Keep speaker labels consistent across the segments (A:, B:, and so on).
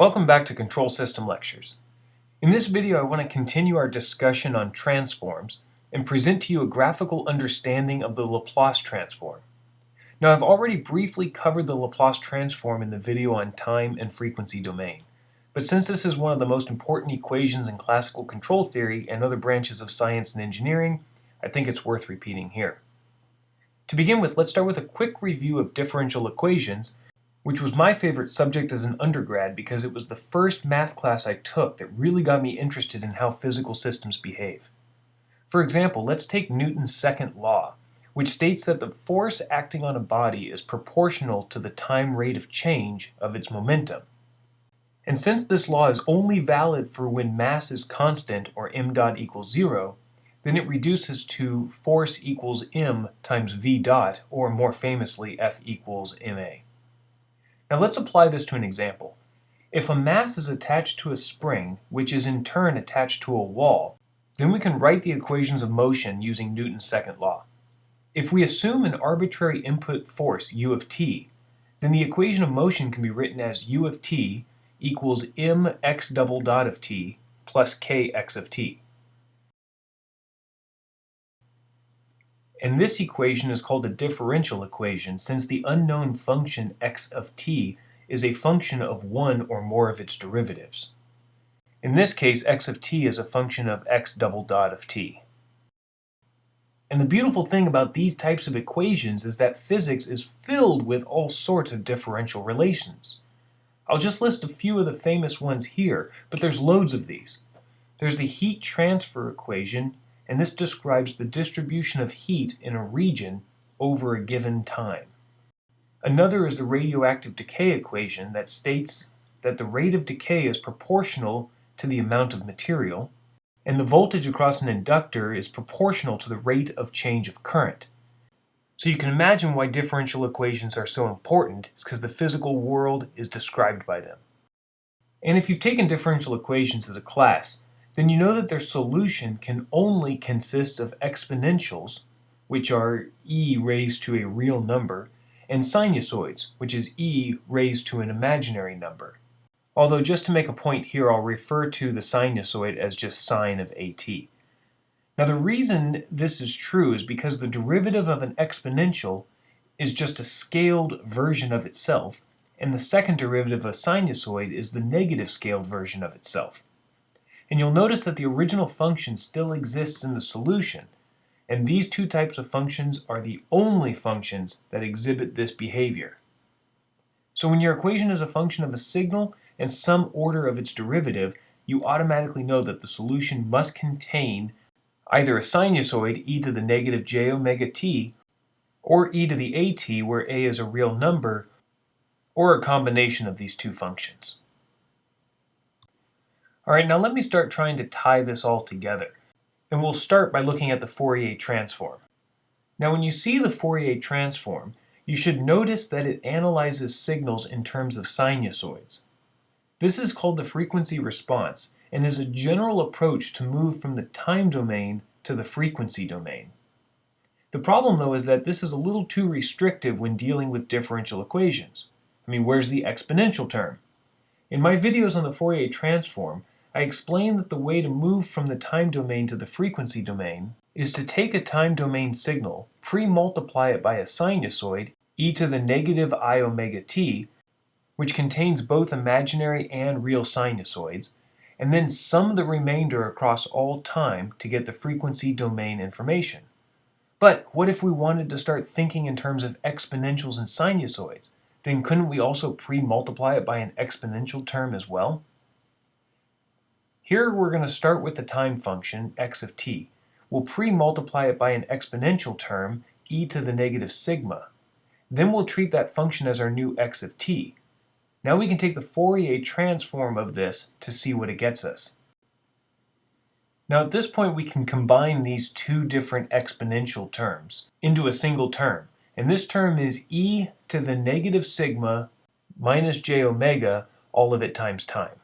A: Welcome back to Control System Lectures. In this video, I want to continue our discussion on transforms and present to you a graphical understanding of the Laplace transform. Now, I've already briefly covered the Laplace transform in the video on time and frequency domain, but since this is one of the most important equations in classical control theory and other branches of science and engineering, I think it's worth repeating here. To begin with, let's start with a quick review of differential equations, which was my favorite subject as an undergrad because it was the first math class I took that really got me interested in how physical systems behave. For example, let's take Newton's second law, which states that the force acting on a body is proportional to the time rate of change of its momentum. And since this law is only valid for when mass is constant or m dot equals 0, then it reduces to force equals m times v dot, or more famously, F equals ma. Now let's apply this to an example. If a mass is attached to a spring, which is in turn attached to a wall, then we can write the equations of motion using Newton's second law. If we assume an arbitrary input force, u of t, then the equation of motion can be written as u of t equals mx double dot of t plus kx of t. And this equation is called a differential equation since the unknown function x of t is a function of one or more of its derivatives. In this case, x of t is a function of x double dot of t. And the beautiful thing about these types of equations is that physics is filled with all sorts of differential relations. I'll just list a few of the famous ones here, but there's loads of these. There's the heat transfer equation, and this describes the distribution of heat in a region over a given time. Another is the radioactive decay equation that states that the rate of decay is proportional to the amount of material, and the voltage across an inductor is proportional to the rate of change of current. So you can imagine why differential equations are so important, is because the physical world is described by them. And if you've taken differential equations as a class, then you know that their solution can only consist of exponentials, which are e raised to a real number, and sinusoids, which is e raised to an imaginary number. Although just to make a point here, I'll refer to the sinusoid as just sine of at. Now the reason this is true is because the derivative of an exponential is just a scaled version of itself, and the second derivative of a sinusoid is the negative scaled version of itself. And you'll notice that the original function still exists in the solution, and these two types of functions are the only functions that exhibit this behavior. So when your equation is a function of a signal and some order of its derivative, you automatically know that the solution must contain either a sinusoid e to the negative j omega t, or e to the at where a is a real number, or a combination of these two functions. Alright, now let me start trying to tie this all together. And we'll start by looking at the Fourier transform. Now when you see the Fourier transform, you should notice that it analyzes signals in terms of sinusoids. This is called the frequency response and is a general approach to move from the time domain to the frequency domain. The problem though is that this is a little too restrictive when dealing with differential equations. Where's the exponential term? In my videos on the Fourier transform, I explained that the way to move from the time domain to the frequency domain is to take a time domain signal, pre-multiply it by a sinusoid, e to the negative I omega t, which contains both imaginary and real sinusoids, and then sum the remainder across all time to get the frequency domain information. But what if we wanted to start thinking in terms of exponentials and sinusoids? Then couldn't we also pre-multiply it by an exponential term as well? Here we're going to start with the time function, x of t. We'll pre-multiply it by an exponential term, e to the negative sigma. Then we'll treat that function as our new x of t. Now we can take the Fourier transform of this to see what it gets us. Now at this point we can combine these two different exponential terms into a single term. And this term is e to the negative sigma minus j omega, all of it times time.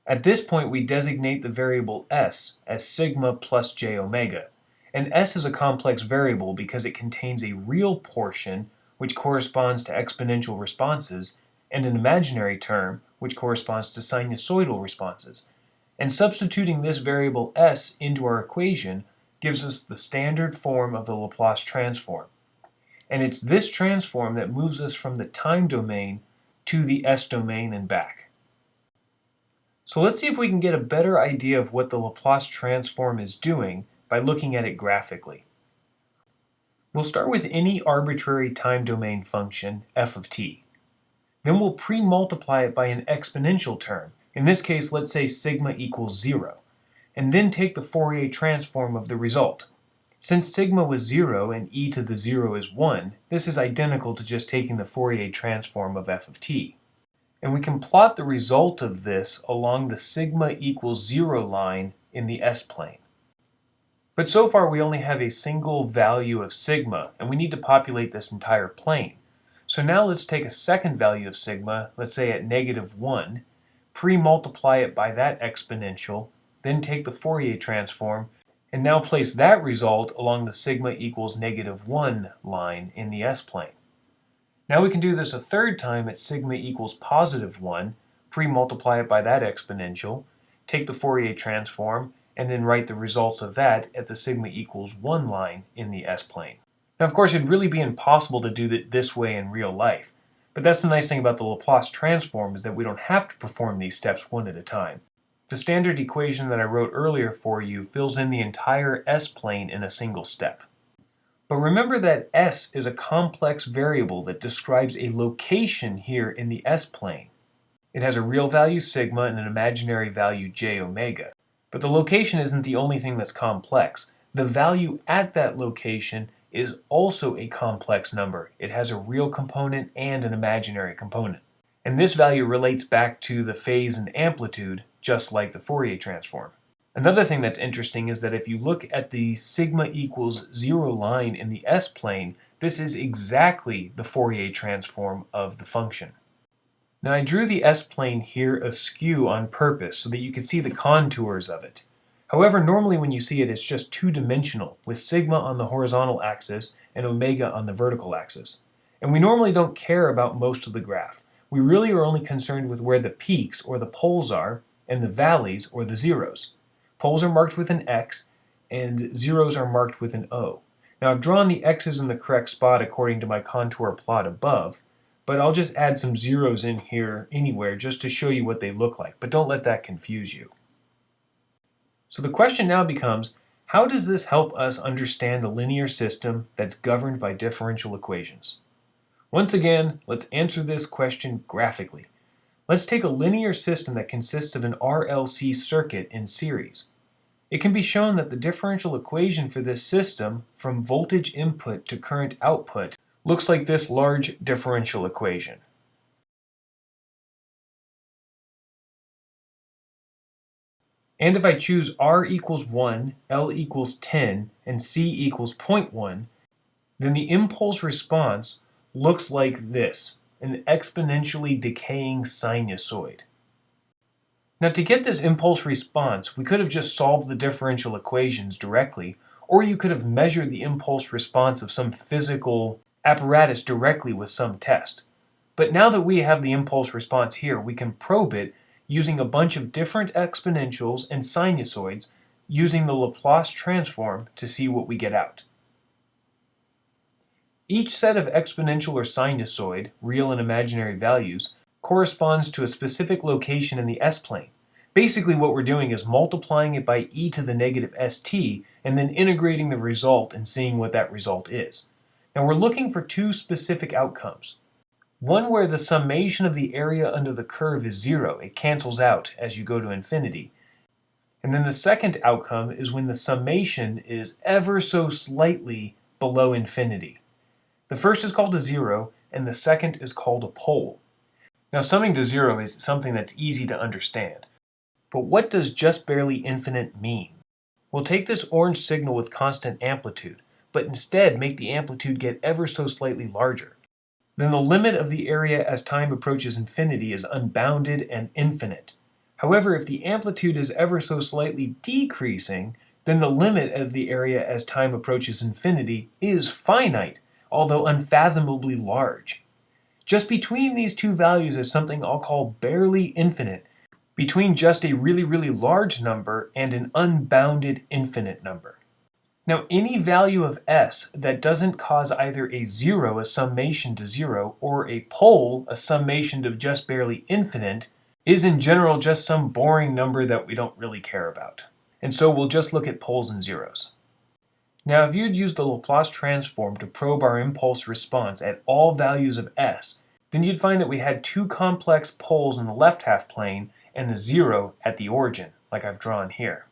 A: At this point, we designate the variable s as sigma plus j omega. And s is a complex variable because it contains a real portion, which corresponds to exponential responses, and an imaginary term, which corresponds to sinusoidal responses. And substituting this variable s into our equation gives us the standard form of the Laplace transform. And it's this transform that moves us from the time domain to the s domain and back. So let's see if we can get a better idea of what the Laplace transform is doing by looking at it graphically. We'll start with any arbitrary time domain function, f of t. Then we'll pre-multiply it by an exponential term. In this case, let's say sigma equals 0. And then take the Fourier transform of the result. Since sigma was 0 and e to the 0 is 1, this is identical to just taking the Fourier transform of f of t. And we can plot the result of this along the sigma equals 0 line in the s-plane. But so far we only have a single value of sigma, and we need to populate this entire plane. So now let's take a second value of sigma, let's say at -1, pre-multiply it by that exponential, then take the Fourier transform, and now place that result along the sigma equals -1 line in the s-plane. Now we can do this a third time at sigma equals +1, pre-multiply it by that exponential, take the Fourier transform, and then write the results of that at the sigma equals 1 line in the s-plane. Now, of course, it'd really be impossible to do it this way in real life, but that's the nice thing about the Laplace transform is that we don't have to perform these steps one at a time. The standard equation that I wrote earlier for you fills in the entire s-plane in a single step. But remember that s is a complex variable that describes a location here in the s-plane. It has a real value sigma and an imaginary value j omega. But the location isn't the only thing that's complex. The value at that location is also a complex number. It has a real component and an imaginary component. And this value relates back to the phase and amplitude, just like the Fourier transform. Another thing that's interesting is that if you look at the sigma equals 0 line in the s-plane, this is exactly the Fourier transform of the function. Now I drew the s-plane here askew on purpose so that you could see the contours of it. However, normally when you see it, it's just two-dimensional, with sigma on the horizontal axis and omega on the vertical axis. And we normally don't care about most of the graph. We really are only concerned with where the peaks, or the poles, are, and the valleys, or the zeros. Poles are marked with an X, and zeros are marked with an O. Now I've drawn the X's in the correct spot according to my contour plot above, but I'll just add some zeros in here anywhere just to show you what they look like, but don't let that confuse you. So the question now becomes, how does this help us understand a linear system that's governed by differential equations? Once again, let's answer this question graphically. Let's take a linear system that consists of an RLC circuit in series. It can be shown that the differential equation for this system, from voltage input to current output, looks like this large differential equation. And if I choose R equals 1, L equals 10, and C equals 0.1, then the impulse response looks like this, an exponentially decaying sinusoid. Now to get this impulse response, we could have just solved the differential equations directly, or you could have measured the impulse response of some physical apparatus directly with some test. But now that we have the impulse response here, we can probe it using a bunch of different exponentials and sinusoids using the Laplace transform to see what we get out. Each set of exponential or sinusoid, real and imaginary values, corresponds to a specific location in the s-plane. Basically what we're doing is multiplying it by e to the negative st and then integrating the result and seeing what that result is. Now we're looking for two specific outcomes. One where the summation of the area under the curve is 0. It cancels out as you go to infinity. And then the second outcome is when the summation is ever so slightly below infinity. The first is called a 0, and the second is called a pole. Now summing to 0 is something that's easy to understand. But what does just barely infinite mean? We'll take this orange signal with constant amplitude, but instead make the amplitude get ever so slightly larger. Then the limit of the area as time approaches infinity is unbounded and infinite. However, if the amplitude is ever so slightly decreasing, then the limit of the area as time approaches infinity is finite, although unfathomably large. Just between these two values is something I'll call barely infinite, between just a really, really large number and an unbounded infinite number. Now, any value of s that doesn't cause either a zero, a summation to zero, or a pole, a summation of just barely infinite, is in general just some boring number that we don't really care about. And so we'll just look at poles and zeros. Now, if you'd use the Laplace transform to probe our impulse response at all values of s, then you'd find that we had two complex poles in the left half plane and a zero at the origin, like I've drawn here.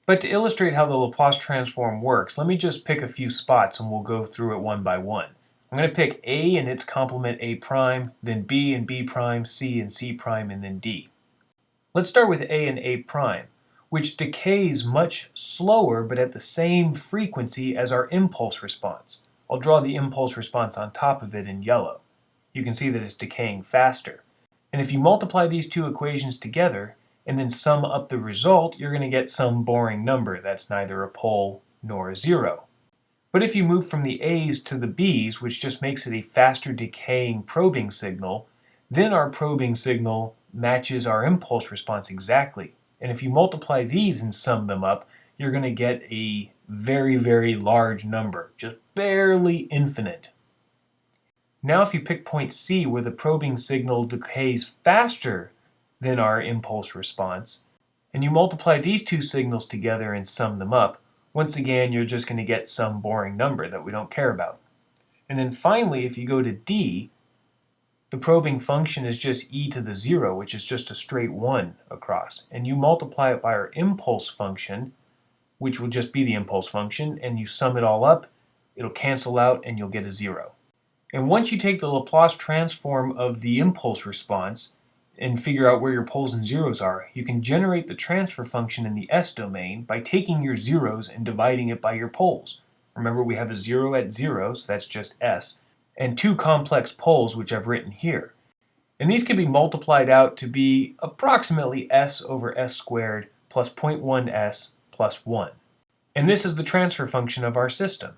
A: But to illustrate how the Laplace transform works, let me just pick a few spots and we'll go through it one by one. I'm going to pick A and its complement A prime, then B and B prime, C and C prime, and then D. Let's start with A and A prime, which decays much slower but at the same frequency as our impulse response. I'll draw the impulse response on top of it in yellow. You can see that it's decaying faster. And if you multiply these two equations together, and then sum up the result, you're going to get some boring number that's neither a pole nor a zero. But if you move from the A's to the B's, which just makes it a faster decaying probing signal, then our probing signal matches our impulse response exactly. And if you multiply these and sum them up, you're going to get a very, very large number, just barely infinite. Now if you pick point C, where the probing signal decays faster than our impulse response, and you multiply these two signals together and sum them up, once again you're just going to get some boring number that we don't care about. And then finally, if you go to D, the probing function is just e to the 0, which is just a straight 1 across. And you multiply it by our impulse function, which will just be the impulse function, and you sum it all up, it'll cancel out and you'll get a 0. And once you take the Laplace transform of the impulse response and figure out where your poles and zeros are, you can generate the transfer function in the S domain by taking your zeros and dividing it by your poles. Remember, we have a 0 at 0, so that's just S, and two complex poles, which I've written here. And these can be multiplied out to be approximately S over S squared plus 0.1 S plus 1. And this is the transfer function of our system.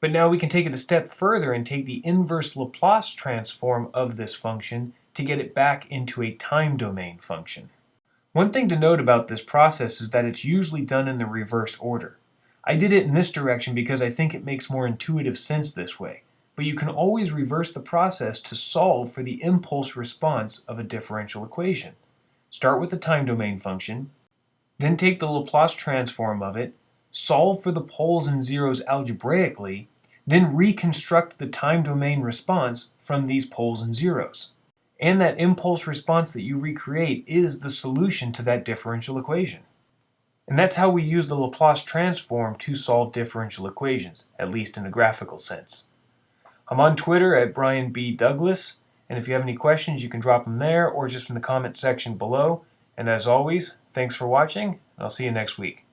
A: But now we can take it a step further and take the inverse Laplace transform of this function to get it back into a time domain function. One thing to note about this process is that it's usually done in the reverse order. I did it in this direction because I think it makes more intuitive sense this way, but you can always reverse the process to solve for the impulse response of a differential equation. Start with the time domain function, then take the Laplace transform of it, solve for the poles and zeros algebraically, then reconstruct the time domain response from these poles and zeros. And that impulse response that you recreate is the solution to that differential equation. And that's how we use the Laplace transform to solve differential equations, at least in a graphical sense. I'm on Twitter at Brian B. Douglas, and if you have any questions, you can drop them there or just in the comment section below. And as always, thanks for watching, and I'll see you next week.